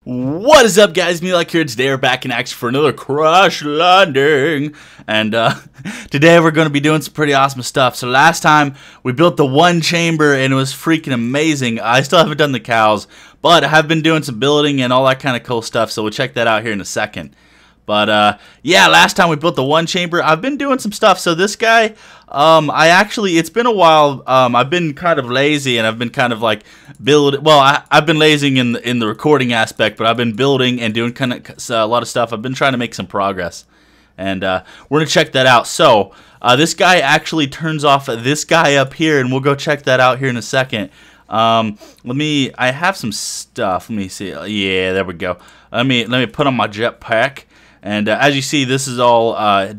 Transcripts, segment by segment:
What is up, guys? Me like here. Today we're back in action for another crash landing, and today we're going to be doing some pretty awesome stuff. So last time we built the one chamber and it was freaking amazing. I still haven't done the cows, but I have been doing some building and all that kind of cool stuff, so we'll check that out here in a second. But yeah, last time we built the one chamber. I've been doing some stuff. So this guy, it's been a while. I've been kind of lazy and I've been kind of like I've been lazy in the recording aspect, but I've been building and doing kind of a lot of stuff. I've been trying to make some progress, and we're gonna check that out. So this guy actually turns off this guy up here, and we'll go check that out here in a second. I have some stuff. Let me see. Yeah, there we go. Let me put on my jetpack. And as you see, this is all a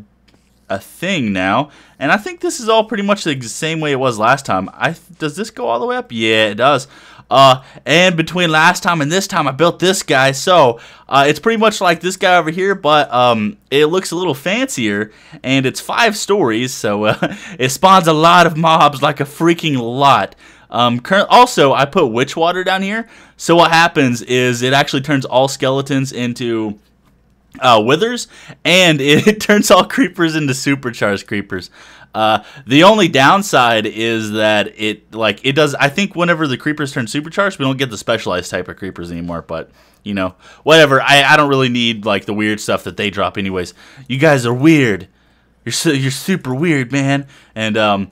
thing now, and I think this is all pretty much the same way it was last time. Does this go all the way up? Yeah, it does. And between last time and this time, I built this guy, so it's pretty much like this guy over here, but it looks a little fancier, and it's 5 stories, so it spawns a lot of mobs, like a freaking lot. Also, I put witch water down here, so what happens is it actually turns all skeletons into withers, and it turns all creepers into supercharged creepers. The only downside is that it does. I think whenever the creepers turn supercharged, we don't get the specialized type of creepers anymore. But you know, whatever. I don't really need like the weird stuff that they drop anyways. You guys are weird. You're super weird, man. And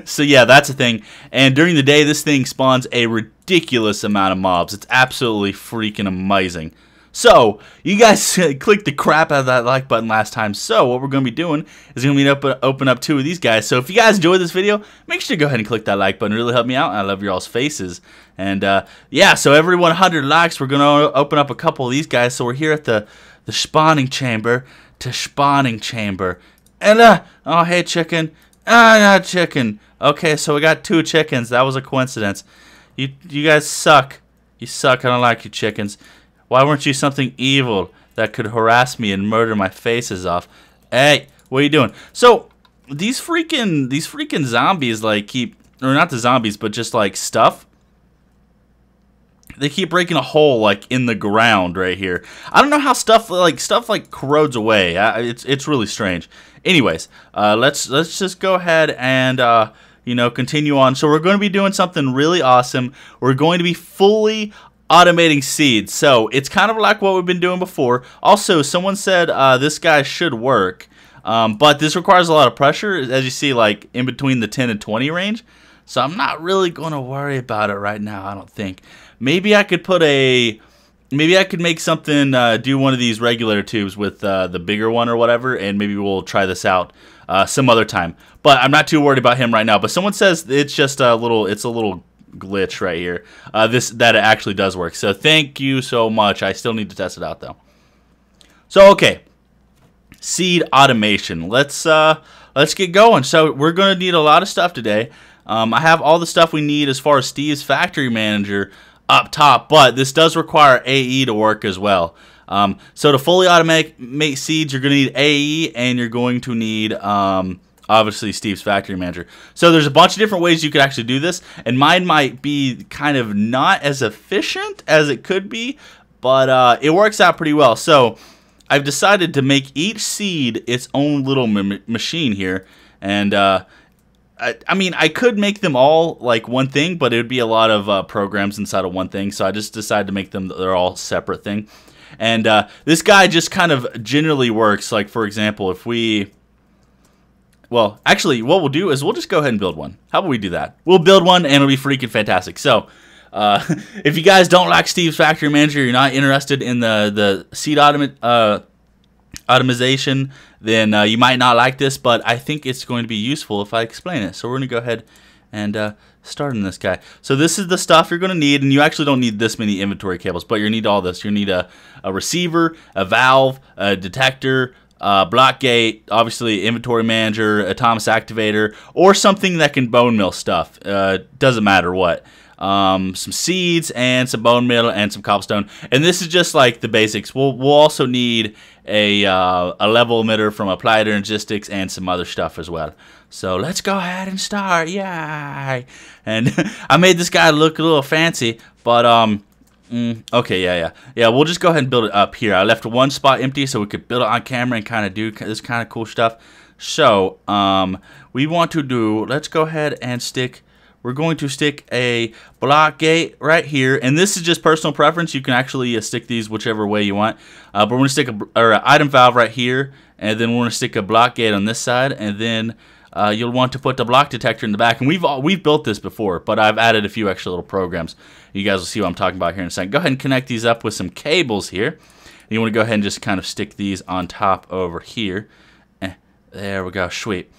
so yeah, that's a thing. And during the day, this thing spawns a ridiculous amount of mobs. It's absolutely freaking amazing. So, you guys clicked the crap out of that like button last time, so what we're going to be doing is going to be open up 2 of these guys. So if you guys enjoyed this video, make sure to go ahead and click that like button. It really helped me out, and I love your all's faces. And yeah, so every 100 likes, we're going to open up a couple of these guys. So we're here at the spawning chamber And, oh, hey, chicken. Not chicken. Okay, so we got 2 chickens. That was a coincidence. You guys suck. You suck. I don't like you chickens. Why weren't you something evil that could harass me and murder my faces off? Hey, what are you doing? So these freaking zombies or not the zombies, but just like stuff. They keep breaking a hole like in the ground right here. I don't know how stuff like corrodes away. It's really strange. Anyways, let's just go ahead and continue on. So we're going to be doing something really awesome. We're going to be fully automating seeds. So it's kind of like what we've been doing before. Also, someone said this guy should work, but this requires a lot of pressure, as you see, like in between the 10 and 20 range. So I'm not really going to worry about it right now, I don't think. Maybe I could make something, do one of these regulator tubes with the bigger one or whatever, and maybe we'll try this out some other time. But I'm not too worried about him right now. But someone says it's just a little glitch right here. That it actually does work. So thank you so much. I still need to test it out though. So okay, seed automation. Let's get going. So we're gonna need a lot of stuff today. I have all the stuff we need as far as Steve's factory manager up top, but this does require AE to work as well. So to fully automate seeds, you're gonna need AE, and you're going to need obviously Steve's factory manager. So there's a bunch of different ways you could actually do this, and mine might be kind of not as efficient as it could be, but it works out pretty well. So I've decided to make each seed its own little machine here, and I mean, I could make them all like one thing, but it would be a lot of programs inside of one thing, so I just decided to make them, they're all separate thing. And this guy just kind of generally works, like for example, if we... Well, actually, what we'll do is we'll just go ahead and build one. How about we do that? We'll build one, and it'll be freaking fantastic. So, if you guys don't like Steve's factory manager, you're not interested in the seed automation, then you might not like this, but I think it's going to be useful if I explain it. So we're going to go ahead and start in this guy. So this is the stuff you're going to need, and you actually don't need this many inventory cables, but you need all this. You need a receiver, a valve, a detector, block gate, obviously inventory manager, Atomic activator, or something that can bone mill stuff. Doesn't matter what. Some seeds and some bone meal and some cobblestone. And this is just like the basics. We'll also need a level emitter from Applied Energistics and some other stuff as well. So let's go ahead and start. Yay! And I made this guy look a little fancy, but Okay, yeah. We'll just go ahead and build it up here. I left one spot empty so we could build it on camera and kind of do this kind of cool stuff. So, we want to do. Let's go ahead and stick. We're going to stick a block gate right here, and this is just personal preference. You can actually stick these whichever way you want. But we're going to stick an item valve right here, and then we're going to stick a block gate on this side, and then you'll want to put the block detector in the back. And we've built this before, but I've added a few extra little programs. You guys will see what I'm talking about here in a second. Go ahead and connect these up with some cables here. And you want to go ahead and just kind of stick these on top over here. There we go, sweet.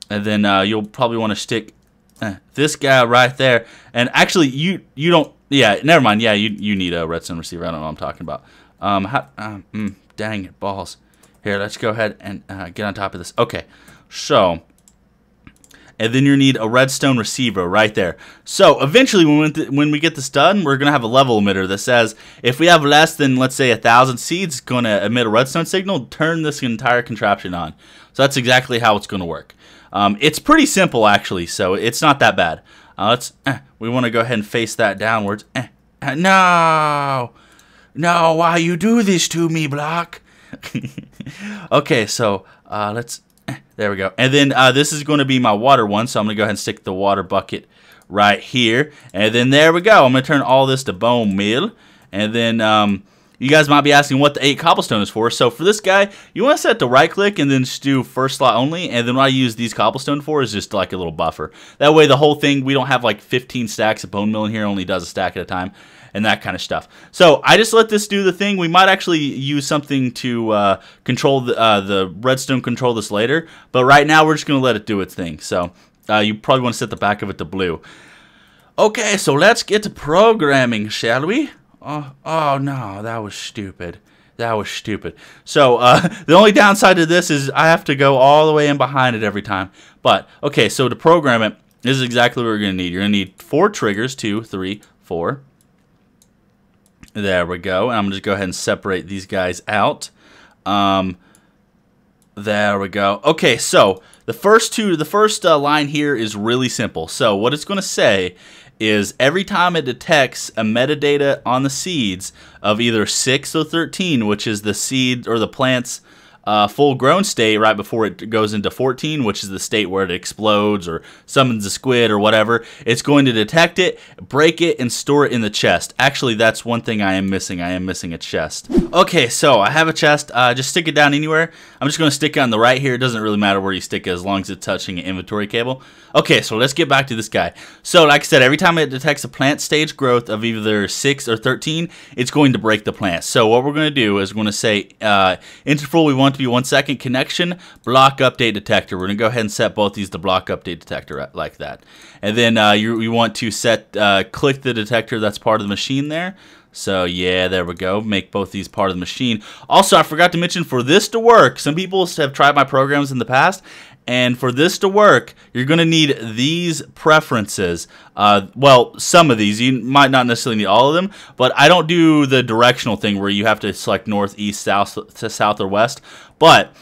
And then you'll probably want to stick this guy right there. And actually, you don't. Yeah, never mind. Yeah, you need a redstone receiver. I don't know what I'm talking about. Dang it, balls. Here, let's go ahead and get on top of this. Okay, so. And then you need a redstone receiver right there. So eventually, when we get this done, we're going to have a level emitter that says if we have less than, let's say, 1,000 seeds, it's going to emit a redstone signal, turn this entire contraption on. So that's exactly how it's going to work. It's pretty simple, actually, so it's not that bad. We want to go ahead and face that downwards. No, why you do this to me, block? Okay, so let's. There we go. And then this is going to be my water one, so I'm going to go ahead and stick the water bucket right here. And then there we go. I'm going to turn all this to bone meal. And then you guys might be asking what the 8 cobblestone is for. So for this guy, you want to set the right click and then just do first slot only. And then what I use these cobblestone for is just like a little buffer. That way the whole thing, we don't have like 15 stacks of bone meal in here. It only does a stack at a time. And that kind of stuff. So I just let this do the thing. We might actually use something to control the redstone control this later. But right now we're just going to let it do its thing. So you probably want to set the back of it to blue. Okay, so let's get to programming, shall we? Oh no, that was stupid. That was stupid. So the only downside to this is I have to go all the way in behind it every time. But okay, so to program it, this is exactly what we're going to need. You're going to need 4 triggers, 2, 3, 4. There we go. And I'm going to just go ahead and separate these guys out. There we go. Okay, so the first line here is really simple. So what it's going to say is every time it detects a metadata on the seeds of either 6 or 13, which is the seed or the plant's full grown state right before it goes into 14, which is the state where it explodes or summons a squid or whatever, it's going to detect it, break it, and store it in the chest. Actually, that's one thing I am missing. I am missing a chest. Okay, so I have a chest. Just stick it down anywhere. I'm just going to stick it on the right here. It doesn't really matter where you stick it as long as it's touching an inventory cable. Okay, so let's get back to this guy. So like I said, every time it detects a plant stage growth of either 6 or 13, it's going to break the plant. So what we're going to do is we're going to say interval we want to be 1 second, connection, block update detector. We're going to go ahead and set both these to block update detector like that. And then you want to set, click the detector that's part of the machine there. So yeah, there we go. Make both these part of the machine. Also, I forgot to mention, for this to work, some people have tried my programs in the past, and for this to work, you're going to need these preferences. Well, some of these. You might not necessarily need all of them, but I don't do the directional thing where you have to select north, east, south, or west. But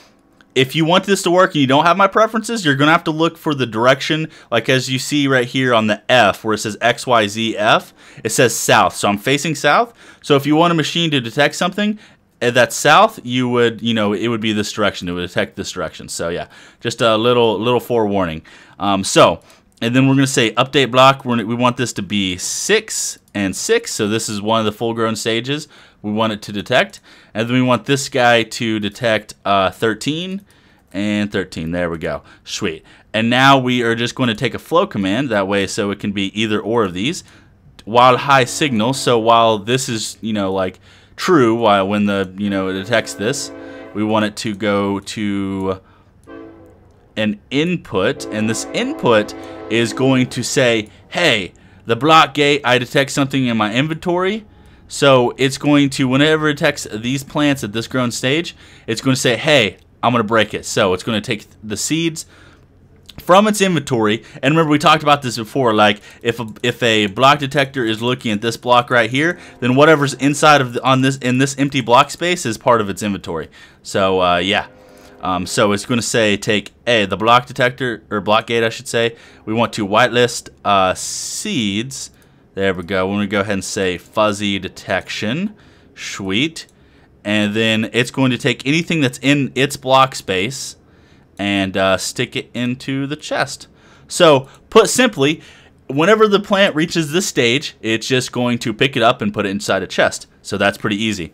if you want this to work and you don't have my preferences, you're going to have to look for the direction, like as you see right here on the F, where it says XYZF, it says south. So I'm facing south. So if you want a machine to detect something that's south, you would, it would be this direction. It would detect this direction. So yeah, just a little forewarning. And then we're going to say update block. We want this to be 6 and 6. So this is one of the full-grown stages we want it to detect. And then we want this guy to detect 13 and 13. There we go. Sweet. And now we are just going to take a flow command that way, so it can be either or of these. While high signal, so while this is, like true, while when the, it detects this, we want it to go to an input, and this input is going to say, hey, the block gate, I detect something in my inventory. So it's going to, whenever it detects these plants at this grown stage, it's going to say, hey, I'm going to break it. So it's going to take the seeds from its inventory. And remember, we talked about this before, like if a block detector is looking at this block right here, then whatever's inside of in this empty block space is part of its inventory. So yeah. So it's going to say take the block detector, or block gate I should say. We want to whitelist seeds. There we go. We're going to go ahead and say fuzzy detection. Sweet. And then it's going to take anything that's in its block space and stick it into the chest. So, put simply, whenever the plant reaches this stage, it's just going to pick it up and put it inside a chest. So that's pretty easy.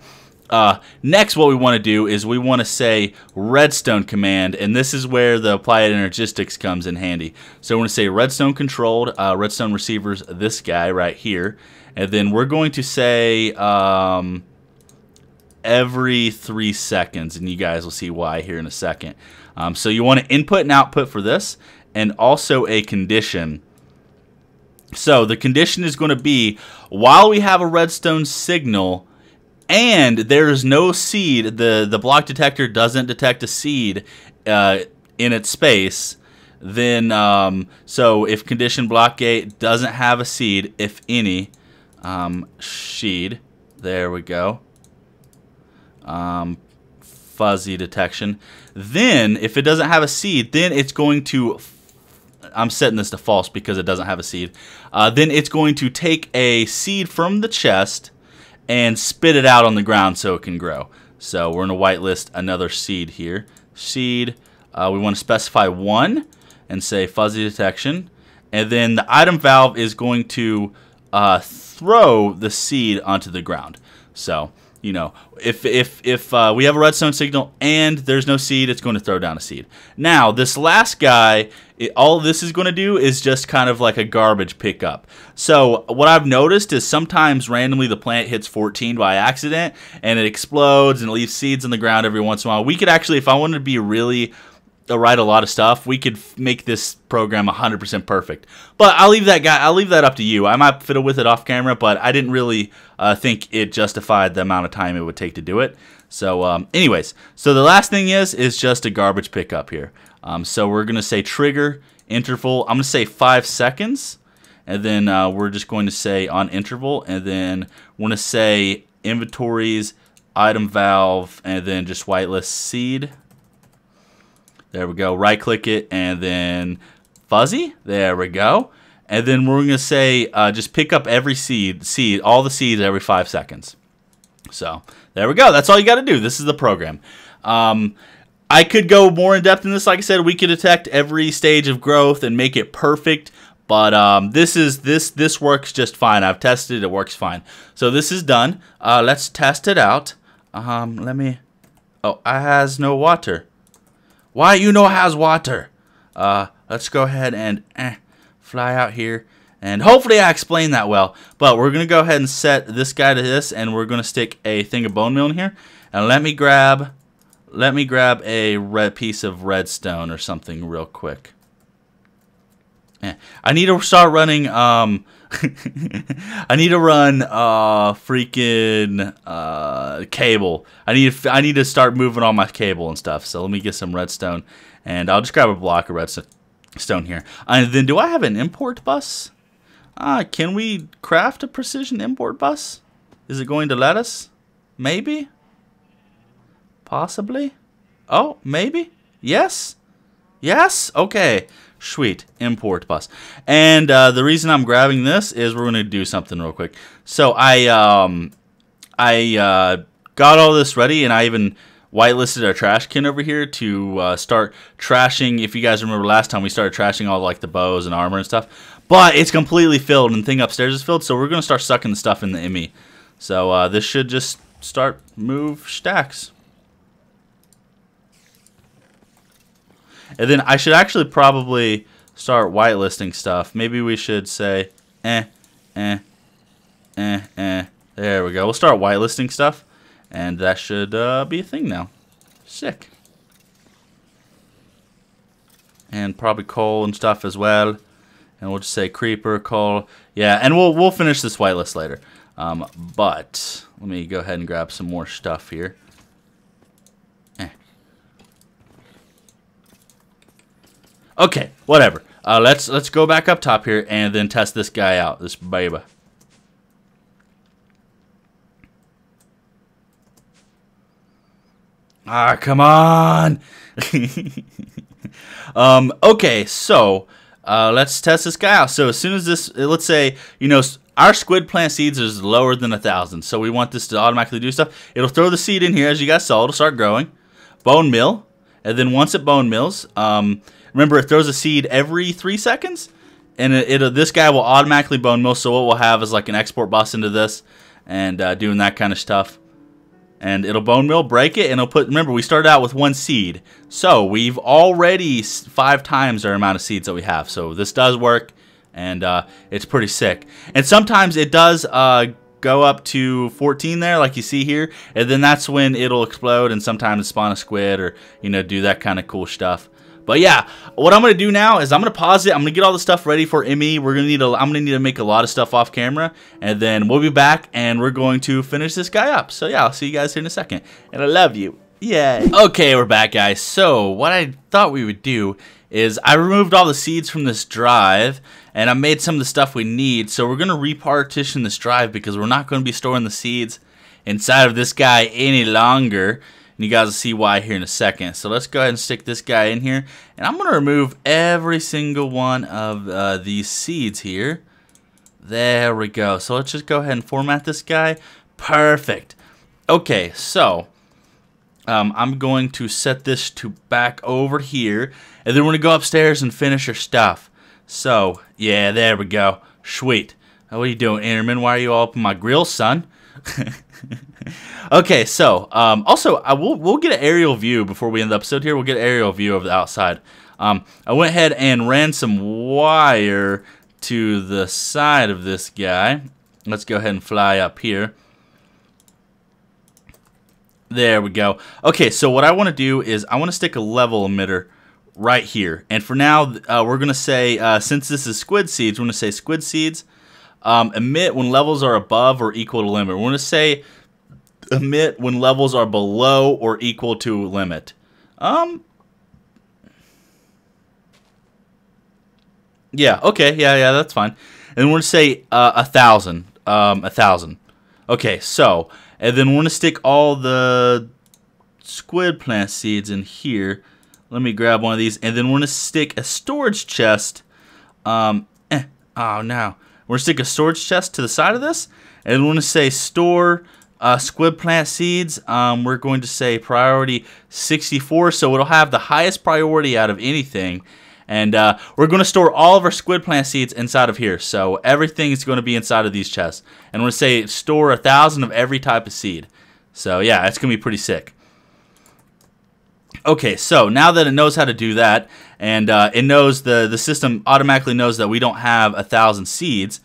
Next, what we want to do is we want to say redstone command, and this is where the applied energistics comes in handy. So we're going to say redstone controlled, redstone receivers, this guy right here, and then we're going to say every 3 seconds, and you guys will see why here in a second. So you want to input and output for this, and also a condition. So the condition is going to be, while we have a redstone signal and there is no seed, the block detector doesn't detect a seed in its space, then so if condition block gate doesn't have a seed, if any, seed, there we go, fuzzy detection, then if it doesn't have a seed, then it's going to, I'm setting this to false because it doesn't have a seed, then it's going to take a seed from the chest and spit it out on the ground so it can grow. So we're going to whitelist another seed here. Seed, we want to specify 1 and say fuzzy detection. And then the item valve is going to throw the seed onto the ground. So, you know, if we have a redstone signal and there's no seed, it's going to throw down a seed. Now, this last guy, all this is going to do is just kind of like a garbage pickup. So what I've noticed is sometimes randomly the plant hits 14 by accident and it explodes and it leaves seeds in the ground every once in a while. We could actually, if I wanted to be really write a lot of stuff, we could make this program 100% perfect. But I'll leave that up to you. I might fiddle with it off camera, but I didn't really think it justified the amount of time it would take to do it. So anyways, so the last thing is just a garbage pickup here. So we're gonna say trigger interval. I'm gonna say 5 seconds, and then we're just going to say on interval, and then we're gonna say inventories, item valve, and then just whitelist seed. There we go. Right click it and then fuzzy. There we go. And then we're going to say just pick up every seed, all the seeds every 5 seconds. So there we go. That's all you got to do. This is the program. I could go more in depth in this. Like I said, we could detect every stage of growth and make it perfect. But this works just fine. I've tested it. It works fine. So this is done. Let's test it out. Let me. Oh, I has no water. Why you know has water? Let's go ahead and fly out here. And hopefully I explained that well. But we're going to go ahead and set this guy to this. And we're going to stick a thing of bone meal in here. And let me grab a red piece of redstone or something real quick. I need to start running I need to run freaking cable. I need to start moving all my cable and stuff. So let me get some redstone, and I'll just grab a block of redstone here. And then do I have an import bus? Can we craft a precision import bus? Is it going to let us? Maybe? Possibly? Oh, maybe? Yes? Yes? Okay. Sweet. Import bus. And the reason I'm grabbing this is we're going to do something real quick. So I got all this ready, and I even whitelisted our trash can over here to start trashing. If you guys remember last time, we started trashing all like the bows and armor and stuff. But it's completely filled, and the thing upstairs is filled, so we're going to start sucking the stuff in the ME. So this should just start move stacks. And then I should actually probably start whitelisting stuff. Maybe we should say, There we go. We'll start whitelisting stuff, and that should be a thing now. Sick. And probably coal and stuff as well. And we'll just say creeper, coal. Yeah, and we'll finish this whitelist later. But let me go ahead and grab some more stuff here. Okay, whatever. Let's go back up top here and then test this guy out, this baby. Come on. Okay, so let's test this guy out. So as soon as this, let's say, you know, our squid plant seeds is lower than 1,000, so we want this to automatically do stuff. It'll throw the seed in here, as you guys saw. It'll start growing. Bone mill, and then once it bone mills, remember it throws a seed every 3 seconds, and this guy will automatically bone mill. So what we'll have is like an export bus into this, and doing that kind of stuff. And it'll bone mill, break it, and it'll put. Remember, we started out with 1 seed, so we've already 5 times our amount of seeds that we have. So this does work. And it's pretty sick. And sometimes it does go up to 14 there, like you see here. And then that's when it'll explode and sometimes spawn a squid or, you know, do that kind of cool stuff. But yeah, what I'm going to do now is I'm going to pause it. I'm going to get all the stuff ready for Emmy. I'm going to need to make a lot of stuff off camera. And then we'll be back and we're going to finish this guy up. So yeah, I'll see you guys here in a second. And I love you. Yay. Okay, we're back, guys. So what I thought we would do is I removed all the seeds from this drive, and I made some of the stuff we need. So we're going to repartition this drive because we're not going to be storing the seeds inside of this guy any longer. And you guys will see why here in a second. So let's go ahead and stick this guy in here. And I'm going to remove every single one of these seeds here. There we go. So let's just go ahead and format this guy. Perfect. Okay, so I'm going to set this to back over here, and then we're going to go upstairs and finish our stuff. So, yeah, there we go. Sweet. What are you doing, Interman? Why are you all up in my grill, son? Okay, so, also, we'll get an aerial view before we end the episode here. We'll get an aerial view of the outside. I went ahead and ran some wire to the side of this guy. Let's go ahead and fly up here. There we go. Okay, so what I want to do is I want to stick a level emitter right here. And for now, we're going to say, since this is squid seeds, we're going to say squid seeds emit when levels are above or equal to limit. We're going to say emit when levels are below or equal to limit. Yeah, okay, yeah, that's fine. And we're going to say 1,000. 1,000. Okay, so, and then we're going to stick all the squid plant seeds in here. Let me grab one of these, and then we're going to stick a storage chest. Oh, no. We're going to stick a storage chest to the side of this, and we're going to say store squid plant seeds. We're going to say priority 64, so it'll have the highest priority out of anything. And we're going to store all of our squid plant seeds inside of here. So everything is going to be inside of these chests. And we're going to say store 1,000 of every type of seed. So yeah, it's going to be pretty sick. Okay, so now that it knows how to do that, and it knows the system automatically knows that we don't have 1,000 seeds,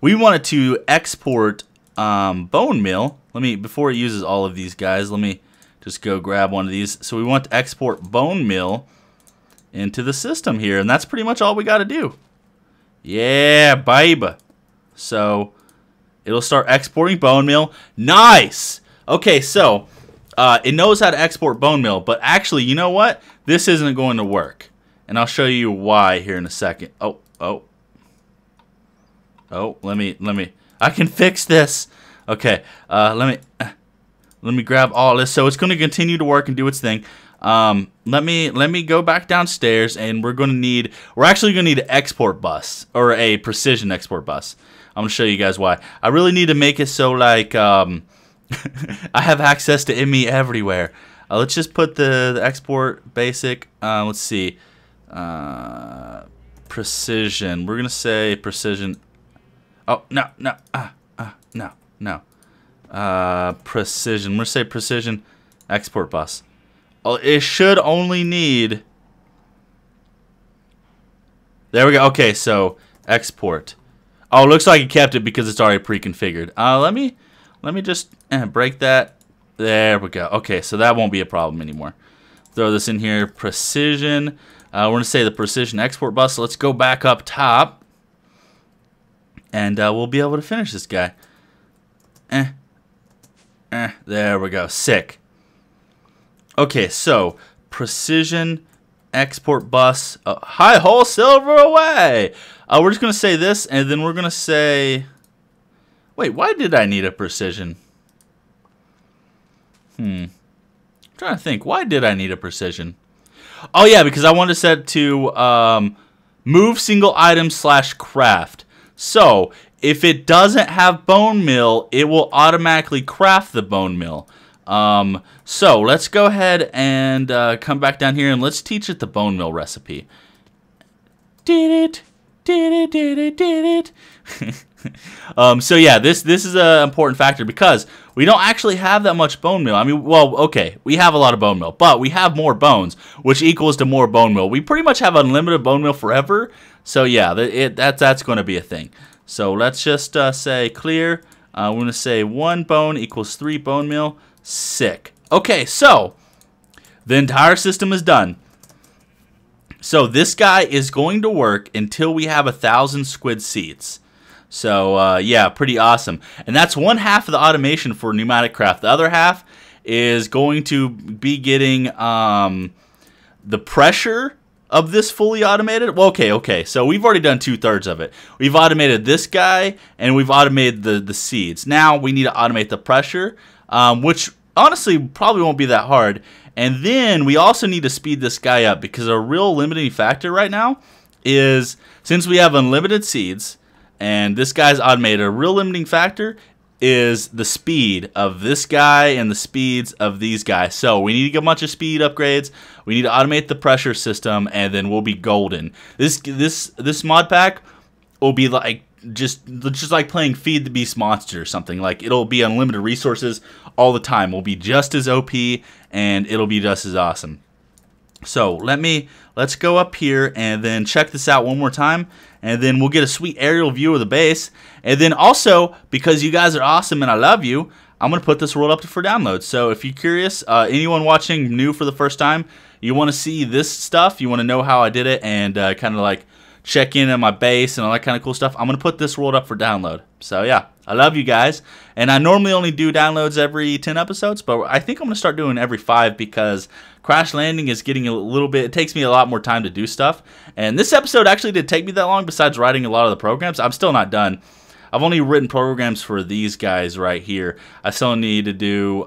we wanted to export bone mill. Before it uses all of these guys, let me just go grab one of these. So we want to export bone mill into the system here, and that's pretty much all we got to do. Yeah, baby. So it'll start exporting bone meal. Nice. Okay, so it knows how to export bone meal, but actually, you know what? This isn't going to work, and I'll show you why here in a second. Oh, let me. I can fix this. Okay, let me grab all this. So it's going to continue to work and do its thing. Let me go back downstairs, and we're actually gonna need an export bus, or a precision export bus. I'm gonna show you guys why. I really need to make it so like I have access to Emmy everywhere. Let's just put the export basic. Let's see, precision. We're gonna say precision. Oh no, precision. We're gonna say precision export bus. It should only need. There we go. Okay, so export. Oh, it looks like it kept it because it's already pre-configured. Let me just break that. There we go. Okay, so that won't be a problem anymore. Throw this in here. Precision. We're gonna say the precision export bus. So let's go back up top, and we'll be able to finish this guy. There we go. Sick. Okay, so precision export bus. High hole silver away. We're just gonna say this, and then we're gonna say. Wait, why did I need a precision? I'm trying to think. Why did I need a precision? Oh yeah, because I wanted to set it to move single item / craft. So if it doesn't have bone meal, it will automatically craft the bone meal. So let's go ahead and come back down here and let's teach it the bone meal recipe. Did it. So yeah, this is an important factor because we don't actually have that much bone meal. I mean, well, okay, we have a lot of bone meal, but we have more bones, which equals to more bone meal. We pretty much have unlimited bone meal forever. So yeah, that's going to be a thing. So let's just say clear. We're going to say 1 bone equals 3 bone meal. Sick. Okay, so the entire system is done. So this guy is going to work until we have 1,000 squid seeds. So yeah, pretty awesome. And that's 1/2 of the automation for PneumaticCraft. The other half is going to be getting the pressure of this fully automated. Well, okay. So we've already done 2/3 of it. We've automated this guy and we've automated the seeds. Now we need to automate the pressure, which honestly probably won't be that hard. And then we also need to speed this guy up because a real limiting factor right now is since we have unlimited seeds and this guy's automated, a real limiting factor is the speed of this guy and the speeds of these guys. So we need to get a bunch of speed upgrades. We need to automate the pressure system, and then we'll be golden. This mod pack will be like just like playing Feed the Beast Monster or something. Like it'll be unlimited resources all the time. We'll be just as OP, and it'll be just as awesome. So let's go up here and then check this out one more time, and then we'll get a sweet aerial view of the base. And then also, because you guys are awesome and I love you, I'm going to put this world up for download. So if you're curious, anyone watching new for the first time, you want to see this stuff, you want to know how I did it, and kind of like check in on my base and all that kind of cool stuff, I'm going to put this world up for download. So yeah, I love you guys. And I normally only do downloads every 10 episodes, but I think I'm going to start doing every 5 because Crash Landing is getting a little bit, it takes me a lot more time to do stuff. And this episode actually did take me that long besides writing a lot of the programs. I'm still not done. I've only written programs for these guys right here. I still need to do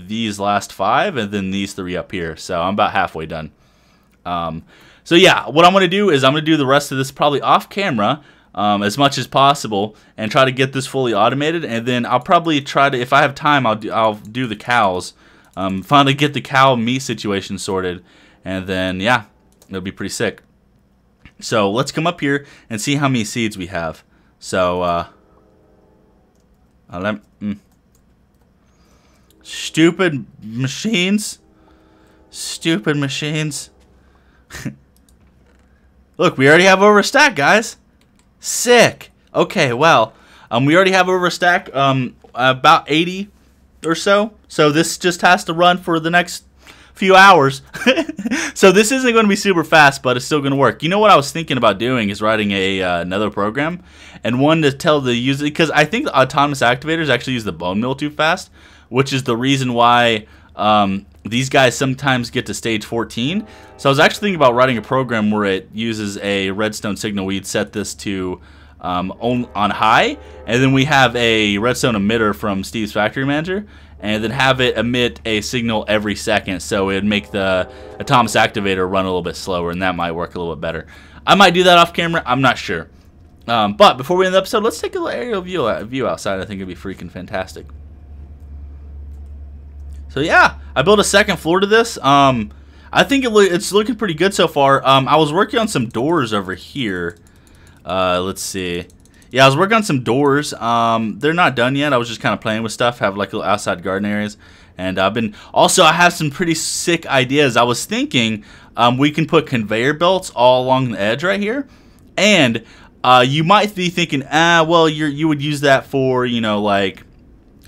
these last 5 and then these 3 up here. So I'm about halfway done. So yeah, what I'm going to do is I'm going to do the rest of this probably off camera as much as possible and try to get this fully automated. And then I'll probably try to, if I have time, I'll do the cows. Finally get the cow meat situation sorted. And then, yeah, it'll be pretty sick. So let's come up here and see how many seeds we have. So, stupid machines. Stupid machines. Look, we already have over a stack, guys. Sick. Okay, well, we already have over a stack, about 80 or so. So this just has to run for the next few hours. So this isn't going to be super fast, but it's still going to work. You know what I was thinking about doing is writing another program and one to tell the user, because I think the autonomous activators actually use the bone meal too fast, which is the reason why these guys sometimes get to stage 14. So I was actually thinking about writing a program where it uses a redstone signal. We'd set this to on high, and then we have a redstone emitter from Steve's Factory Manager, and then have it emit a signal every second, so it'd make the autonomous activator run a little bit slower, and that might work a little bit better. I might do that off camera. I'm not sure. But before we end the episode, let's take a little aerial view outside. I think it'd be freaking fantastic. So yeah, I built a second floor to this. I think it's looking pretty good so far. I was working on some doors over here. Let's see. Yeah, I was working on some doors. They're not done yet. I was just kind of playing with stuff. Have like little outside garden areas. And I have some pretty sick ideas. I was thinking we can put conveyor belts all along the edge right here. And you might be thinking, well, you would use that for, you know, like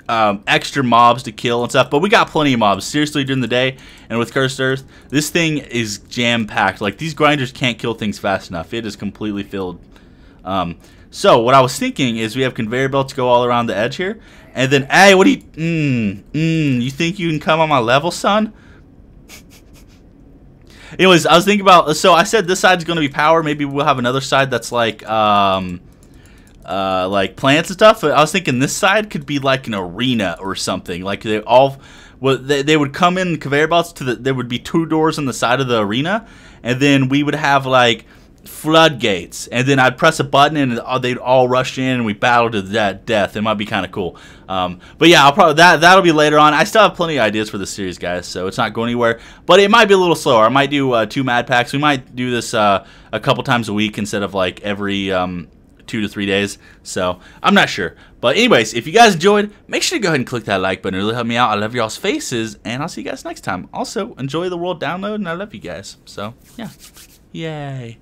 extra mobs to kill and stuff. But we got plenty of mobs. Seriously, during the day and with Cursed Earth, this thing is jam-packed. Like, these grinders can't kill things fast enough. It is completely filled. So what I was thinking is we have conveyor belts go all around the edge here, and then, hey, what do you, you think you can come on my level, son? Anyways, I was thinking about, so I said this side's going to be power. Maybe we'll have another side that's like plants and stuff. But I was thinking this side could be like an arena or something. Like they would come in conveyor belts there would be 2 doors on the side of the arena, and then we would have like floodgates, and then I'd press a button and they'd all rush in and we battle to death. It might be kind of cool. But yeah, I'll probably that'll be later on. I still have plenty of ideas for this series, guys, so it's not going anywhere. But it might be a little slower. I might do 2 mad packs. We might do this a couple times a week instead of like every 2 to 3 days. So I'm not sure. But anyways, if you guys enjoyed, make sure to go ahead and click that like button. It really helped me out. I love y'all's faces, and I'll see you guys next time. Also, enjoy the world download, and I love you guys. So yeah, yay.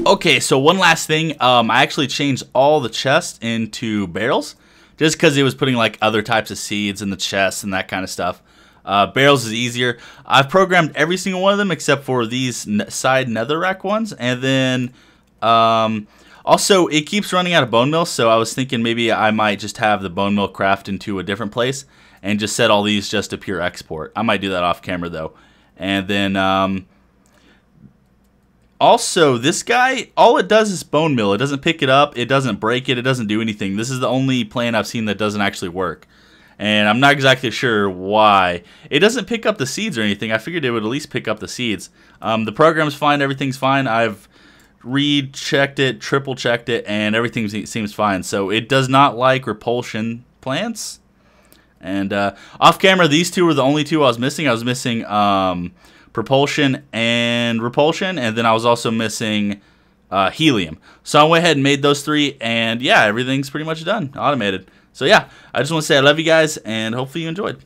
Okay, so one last thing. I actually changed all the chests into barrels just because it was putting like other types of seeds in the chests and that kind of stuff. Barrels is easier. I've programmed every single one of them except for these side netherrack ones. And then also it keeps running out of bone meal, so I was thinking maybe I might just have the bone meal craft into a different place and just set all these just to pure export. I might do that off camera though. And then also, this guy, all it does is bone meal. It doesn't pick it up. It doesn't break it. It doesn't do anything. This is the only plan I've seen that doesn't actually work. And I'm not exactly sure why. It doesn't pick up the seeds or anything. I figured it would at least pick up the seeds. The program's fine. Everything's fine. I've rechecked it, triple-checked it, and everything seems fine. So it does not like repulsion plants. And off camera, these two were the only two I was missing. I was missing propulsion and repulsion, and then I was also missing helium. So I went ahead and made those 3, and yeah, everything's pretty much done, automated. So yeah, I just want to say I love you guys, and hopefully you enjoyed.